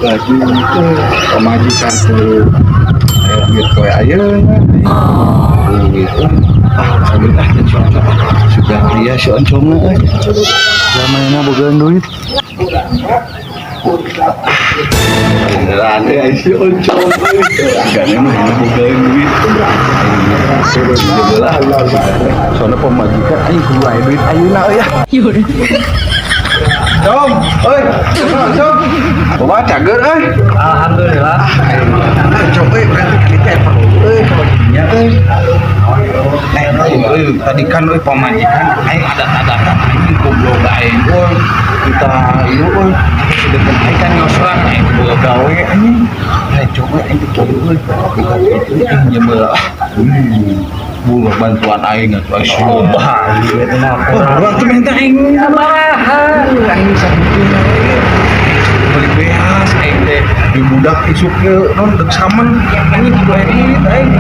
lagi pemajikan tuh gitu aja gitu sudah dia si oncom namanya bukan duit beneran ya si oncom kan emang bukan duit soalnya pemajikan ayo keluar duit ayo nak ya Tom, ơi, Tom, có cager ơi. Alhamdulillah. Coba kita kalau dunia tadi kan pemajikan, ada ini goblok kita itu dengan kan ngosrak goblok gawe ini. Coba ini kita itu nyemel bunga bantuan aing atuh subhan gitu mah waktu minta aing tambahan aing sabutuna beli beas aing teh di budak isuk ke non dek samen anjing kudu edit aing